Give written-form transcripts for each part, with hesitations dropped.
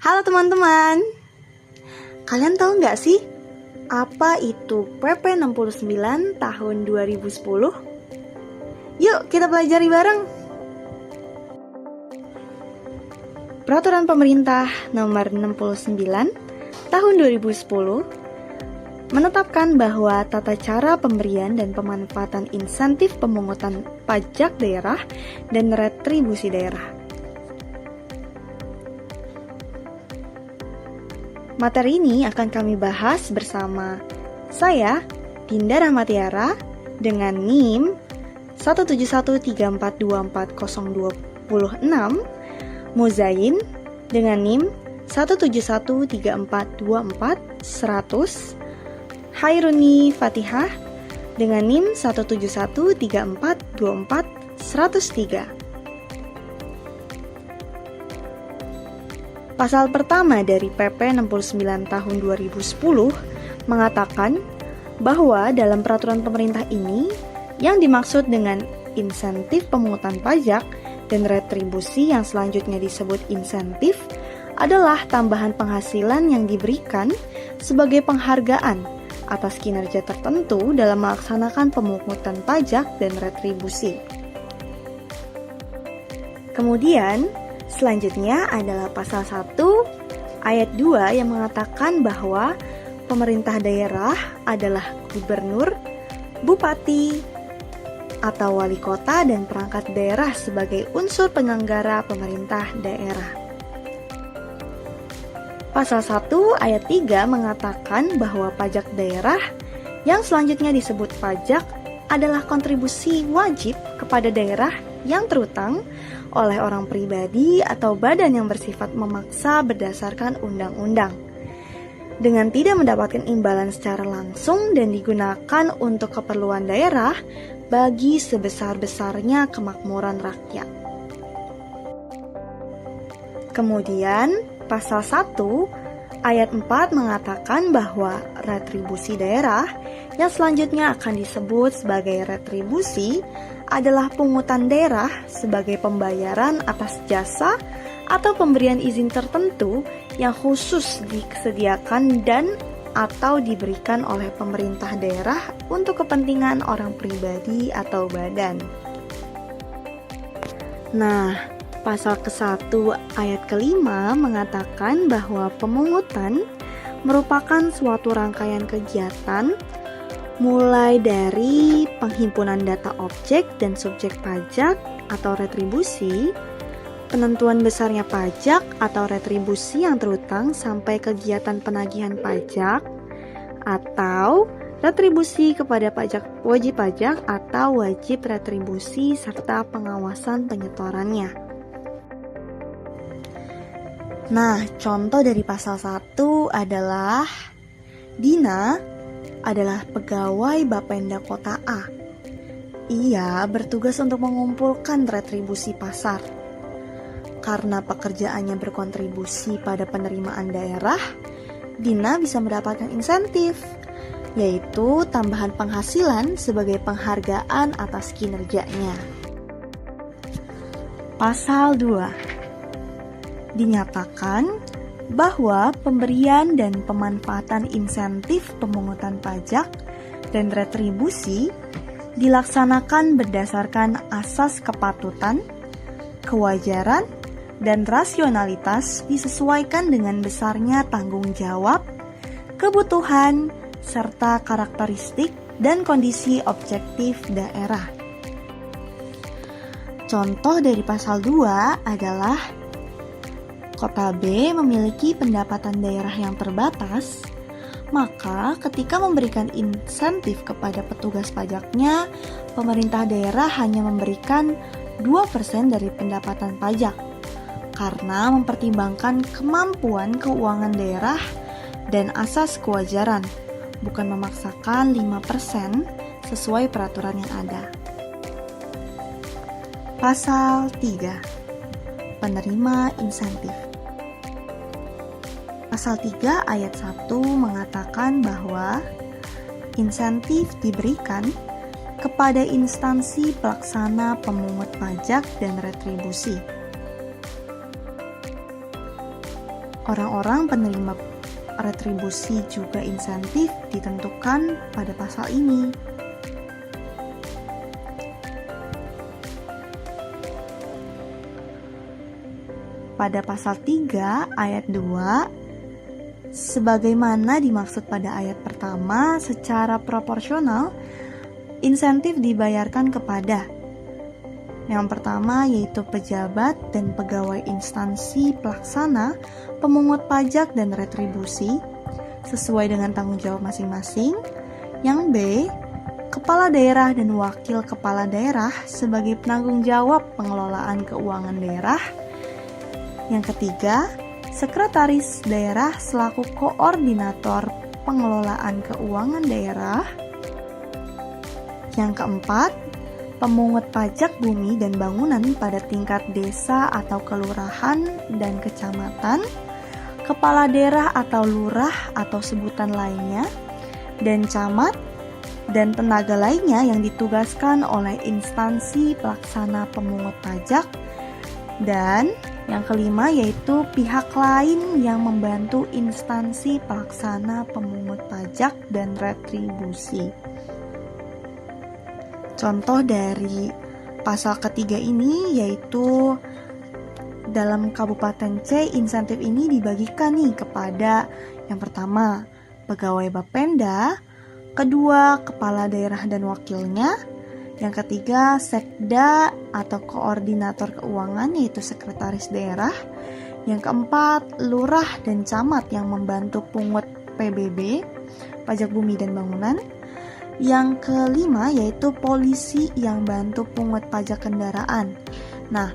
Halo teman-teman, kalian tahu nggak sih apa itu PP 69 tahun 2010? Yuk kita pelajari bareng. Peraturan Pemerintah Nomor 69 tahun 2010 menetapkan bahwa tata cara pemberian dan pemanfaatan insentif pemungutan pajak daerah dan retribusi daerah. Materi ini akan kami bahas bersama saya, Dinda Rahmatiara, dengan NIM 17134240026, Muzain dengan NIM 1713424-100, Hairuni Fatihah dengan NIM 1713424-103. Pasal pertama dari PP 69 tahun 2010 mengatakan bahwa dalam peraturan pemerintah ini yang dimaksud dengan insentif pemungutan pajak dan retribusi yang selanjutnya disebut insentif adalah tambahan penghasilan yang diberikan sebagai penghargaan atas kinerja tertentu dalam melaksanakan pemungutan pajak dan retribusi. Kemudian, selanjutnya adalah pasal 1 ayat 2 yang mengatakan bahwa pemerintah daerah adalah gubernur, bupati, atau wali kota dan perangkat daerah sebagai unsur penyelenggara pemerintah daerah. Pasal 1 ayat 3 mengatakan bahwa pajak daerah yang selanjutnya disebut pajak adalah kontribusi wajib kepada daerah yang terutang oleh orang pribadi atau badan yang bersifat memaksa berdasarkan undang-undang, dengan tidak mendapatkan imbalan secara langsung dan digunakan untuk keperluan daerah bagi sebesar-besarnya kemakmuran rakyat. Kemudian, pasal 1 ayat 4 mengatakan bahwa retribusi daerah yang selanjutnya akan disebut sebagai retribusi adalah pungutan daerah sebagai pembayaran atas jasa atau pemberian izin tertentu yang khusus disediakan dan atau diberikan oleh pemerintah daerah untuk kepentingan orang pribadi atau badan. Nah, pasal ke-1 ayat ke-5 mengatakan bahwa pemungutan merupakan suatu rangkaian kegiatan mulai dari penghimpunan data objek dan subjek pajak atau retribusi, penentuan besarnya pajak atau retribusi yang terutang sampai kegiatan penagihan pajak, atau retribusi kepada wajib pajak atau wajib retribusi serta pengawasan penyetorannya. Nah, contoh dari pasal 1 adalah Dina adalah pegawai Bapenda Kota A. Ia bertugas untuk mengumpulkan retribusi pasar. Karena pekerjaannya berkontribusi pada penerimaan daerah, Dina bisa mendapatkan insentif, yaitu tambahan penghasilan sebagai penghargaan atas kinerjanya. Pasal 2. Dinyatakan bahwa pemberian dan pemanfaatan insentif pemungutan pajak dan retribusi dilaksanakan berdasarkan asas kepatutan, kewajaran, dan rasionalitas disesuaikan dengan besarnya tanggung jawab, kebutuhan, serta karakteristik dan kondisi objektif daerah. Contoh dari pasal 2 adalah Kota B memiliki pendapatan daerah yang terbatas, maka ketika memberikan insentif kepada petugas pajaknya, pemerintah daerah hanya memberikan 2% dari pendapatan pajak, karena mempertimbangkan kemampuan keuangan daerah dan asas kewajaran, bukan memaksakan 5% sesuai peraturan yang ada. Pasal 3. Penerima insentif. Pasal 3 ayat 1 mengatakan bahwa insentif diberikan kepada instansi pelaksana pemungut pajak dan retribusi. Orang-orang penerima retribusi juga insentif ditentukan pada pasal ini. Pada pasal 3 ayat 2, sebagaimana dimaksud pada ayat pertama, secara proporsional insentif dibayarkan kepada yang pertama yaitu pejabat dan pegawai instansi pelaksana, pemungut pajak dan retribusi sesuai dengan tanggung jawab masing-masing. Yang B, kepala daerah dan wakil kepala daerah sebagai penanggung jawab pengelolaan keuangan daerah. Yang ketiga, sekretaris daerah selaku koordinator pengelolaan keuangan daerah. Yang keempat, pemungut pajak bumi dan bangunan pada tingkat desa atau kelurahan dan kecamatan, kepala daerah atau lurah atau sebutan lainnya, dan camat, dan tenaga lainnya yang ditugaskan oleh instansi pelaksana pemungut pajak. Dan yang kelima yaitu pihak lain yang membantu instansi pelaksana pemungut pajak dan retribusi. Contoh dari pasal ketiga ini yaitu dalam Kabupaten C, insentif ini dibagikan nih kepada yang pertama, pegawai Bapenda, kedua, kepala daerah dan wakilnya, yang ketiga, sekda atau koordinator keuangan yaitu sekretaris daerah, yang keempat, lurah dan camat yang membantu pungut PBB, pajak bumi dan bangunan, yang kelima yaitu polisi yang bantu pungut pajak kendaraan. Nah,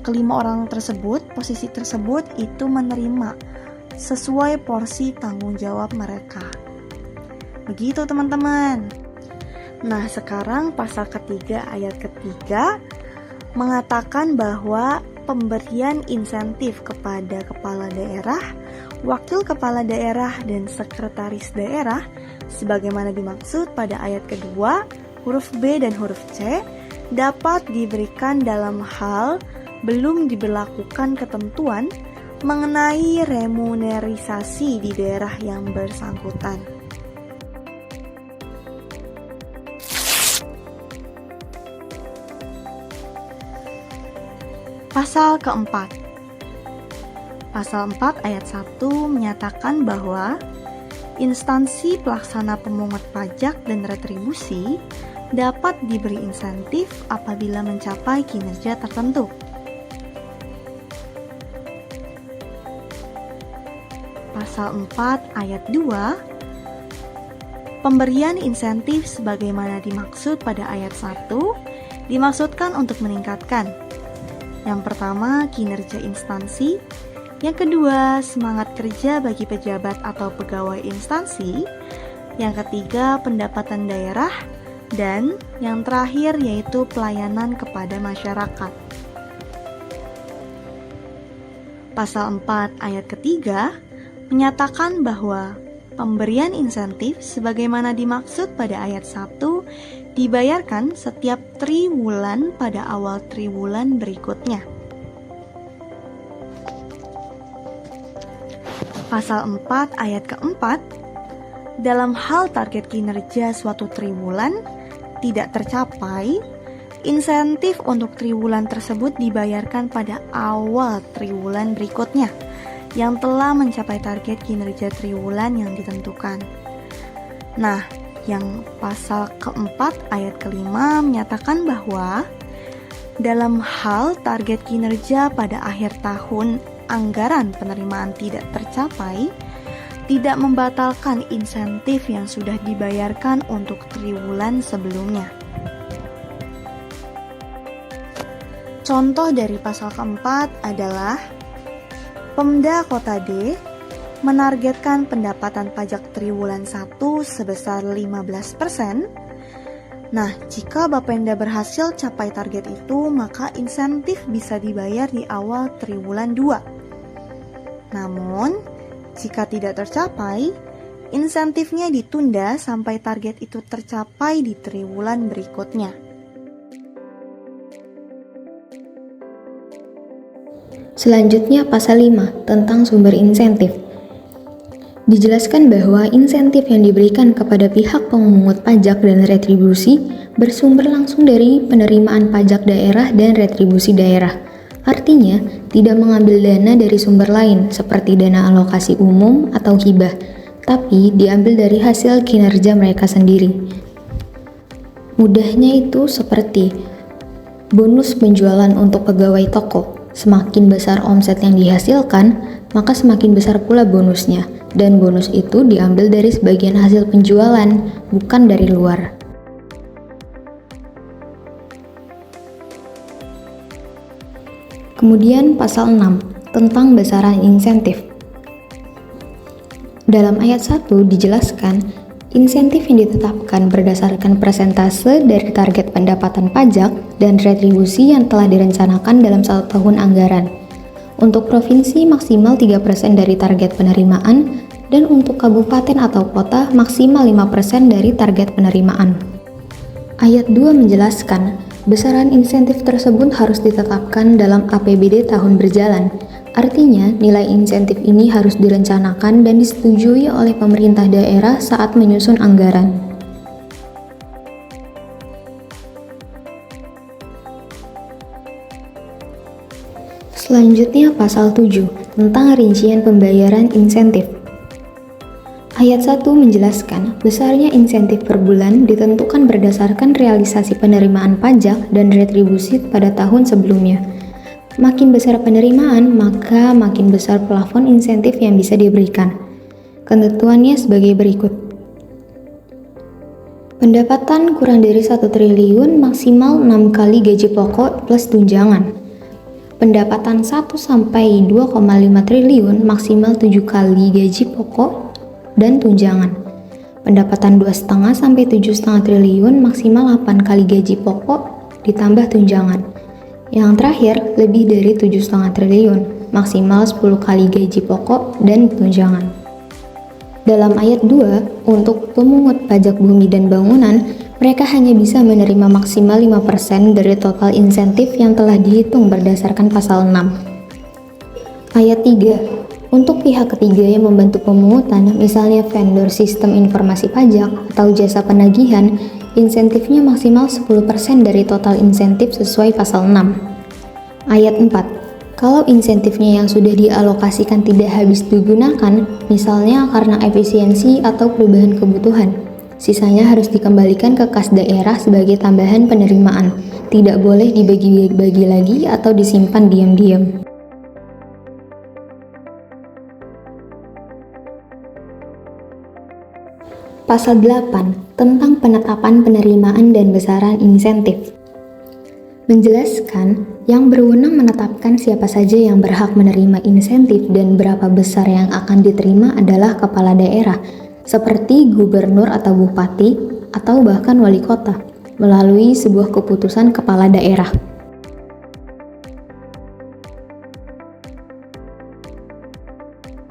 kelima orang tersebut, posisi tersebut itu menerima sesuai porsi tanggung jawab mereka. Begitu teman-teman. Nah, sekarang pasal ketiga ayat ketiga mengatakan bahwa pemberian insentif kepada kepala daerah, wakil kepala daerah, dan sekretaris daerah sebagaimana dimaksud pada ayat kedua, huruf B dan huruf C dapat diberikan dalam hal belum diberlakukan ketentuan mengenai remunerisasi di daerah yang bersangkutan. Pasal keempat. Pasal 4 ayat 1 menyatakan bahwa instansi pelaksana pemungut pajak dan retribusi dapat diberi insentif apabila mencapai kinerja tertentu. Pasal 4 ayat 2, pemberian insentif sebagaimana dimaksud pada ayat 1 dimaksudkan untuk meningkatkan yang pertama, kinerja instansi. Yang kedua, semangat kerja bagi pejabat atau pegawai instansi. Yang ketiga, pendapatan daerah. Dan yang terakhir yaitu pelayanan kepada masyarakat. Pasal 4 ayat ketiga menyatakan bahwa pemberian insentif sebagaimana dimaksud pada ayat 1 dibayarkan setiap triwulan pada awal triwulan berikutnya. Pasal 4 ayat keempat, dalam hal target kinerja suatu triwulan tidak tercapai, insentif untuk triwulan tersebut dibayarkan pada awal triwulan berikutnya yang telah mencapai target kinerja triwulan yang ditentukan. Nah, yang pasal keempat ayat kelima menyatakan bahwa dalam hal target kinerja pada akhir tahun anggaran penerimaan tidak tercapai, tidak membatalkan insentif yang sudah dibayarkan untuk triwulan sebelumnya. Contoh dari pasal keempat adalah Pemda Kota D menargetkan pendapatan pajak triwulan 1 sebesar 15%. Nah, jika Bapenda berhasil capai target itu, maka insentif bisa dibayar di awal triwulan 2. Namun, jika tidak tercapai, insentifnya ditunda sampai target itu tercapai di triwulan berikutnya. Selanjutnya pasal 5 tentang sumber insentif. Dijelaskan bahwa insentif yang diberikan kepada pihak pemungut pajak dan retribusi bersumber langsung dari penerimaan pajak daerah dan retribusi daerah. Artinya, tidak mengambil dana dari sumber lain seperti dana alokasi umum atau hibah, tapi diambil dari hasil kinerja mereka sendiri. Mudahnya itu seperti bonus penjualan untuk pegawai toko. Semakin besar omset yang dihasilkan, maka semakin besar pula bonusnya. Dan bonus itu diambil dari sebagian hasil penjualan, bukan dari luar. Kemudian pasal 6 tentang besaran insentif. Dalam ayat 1 dijelaskan, insentif yang ditetapkan berdasarkan persentase dari target pendapatan pajak dan retribusi yang telah direncanakan dalam 1 tahun anggaran. Untuk provinsi maksimal 3% dari target penerimaan, dan untuk kabupaten atau kota maksimal 5% dari target penerimaan. Ayat 2 menjelaskan, besaran insentif tersebut harus ditetapkan dalam APBD tahun berjalan. Artinya, nilai insentif ini harus direncanakan dan disetujui oleh pemerintah daerah saat menyusun anggaran. Selanjutnya pasal 7 tentang rincian pembayaran insentif. Ayat 1 menjelaskan, besarnya insentif per bulan ditentukan berdasarkan realisasi penerimaan pajak dan retribusi pada tahun sebelumnya. Makin besar penerimaan, maka makin besar plafon insentif yang bisa diberikan. Ketentuannya sebagai berikut. Pendapatan kurang dari 1 triliun maksimal 6 kali gaji pokok plus tunjangan. Pendapatan 1 sampai 2,5 triliun maksimal 7 kali gaji pokok dan tunjangan. Pendapatan 2,5 sampai 7,5 triliun maksimal 8 kali gaji pokok ditambah tunjangan. Yang terakhir, lebih dari 7,5 triliun maksimal 10 kali gaji pokok dan tunjangan. Dalam ayat 2, untuk pemungut pajak bumi dan bangunan, mereka hanya bisa menerima maksimal 5% dari total insentif yang telah dihitung berdasarkan pasal 6. Ayat 3, untuk pihak ketiga yang membantu pemungutan, misalnya vendor sistem informasi pajak atau jasa penagihan, insentifnya maksimal 10% dari total insentif sesuai pasal 6. Ayat 4, kalau insentifnya yang sudah dialokasikan tidak habis digunakan, misalnya karena efisiensi atau perubahan kebutuhan, sisanya harus dikembalikan ke kas daerah sebagai tambahan penerimaan, tidak boleh dibagi-bagi lagi atau disimpan diam-diam. Pasal 8 tentang penetapan penerimaan dan besaran insentif. Menjelaskan, yang berwenang menetapkan siapa saja yang berhak menerima insentif dan berapa besar yang akan diterima adalah kepala daerah, seperti gubernur atau bupati, atau bahkan wali kota, melalui sebuah keputusan kepala daerah.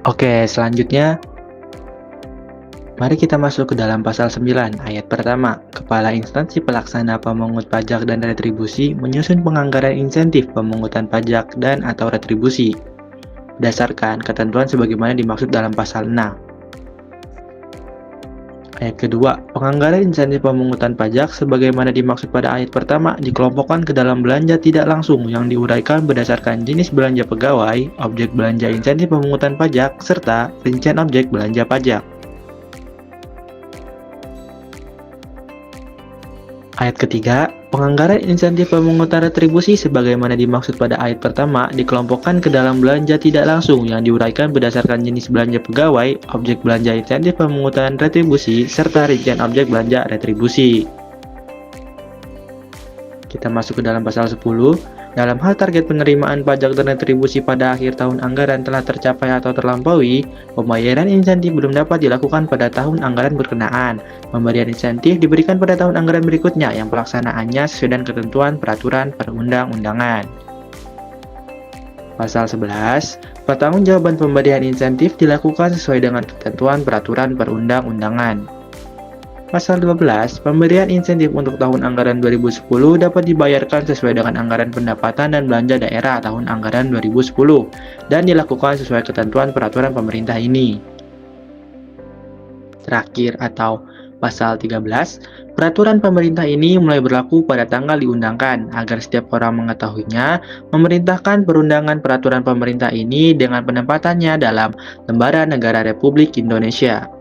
Oke, selanjutnya mari kita masuk ke dalam pasal 9 ayat pertama. Kepala instansi pelaksana pemungut pajak dan retribusi menyusun penganggaran insentif pemungutan pajak dan atau retribusi berdasarkan ketentuan sebagaimana dimaksud dalam pasal 6. Ayat kedua, penganggaran insentif pemungutan pajak sebagaimana dimaksud pada ayat pertama dikelompokkan ke dalam belanja tidak langsung yang diuraikan berdasarkan jenis belanja pegawai, objek belanja insentif pemungutan pajak, serta rincian objek belanja pajak. Ayat ketiga, penganggaran insentif pemungutan retribusi sebagaimana dimaksud pada ayat pertama dikelompokkan ke dalam belanja tidak langsung yang diuraikan berdasarkan jenis belanja pegawai, objek belanja insentif pemungutan retribusi, serta rincian objek belanja retribusi. Kita masuk ke dalam pasal 10. Dalam hal target penerimaan pajak dan retribusi pada akhir tahun anggaran telah tercapai atau terlampaui, pembayaran insentif belum dapat dilakukan pada tahun anggaran berkenaan. Pemberian insentif diberikan pada tahun anggaran berikutnya yang pelaksanaannya sesuai dengan ketentuan peraturan perundang-undangan. Pasal 11, pertanggungjawaban pemberian insentif dilakukan sesuai dengan ketentuan peraturan perundang-undangan. Pasal 12, pemberian insentif untuk tahun anggaran 2010 dapat dibayarkan sesuai dengan anggaran pendapatan dan belanja daerah tahun anggaran 2010 dan dilakukan sesuai ketentuan peraturan pemerintah ini. Terakhir atau pasal 13, peraturan pemerintah ini mulai berlaku pada tanggal diundangkan agar setiap orang mengetahuinya, memerintahkan perundangan peraturan pemerintah ini dengan penempatannya dalam Lembaran Negara Republik Indonesia.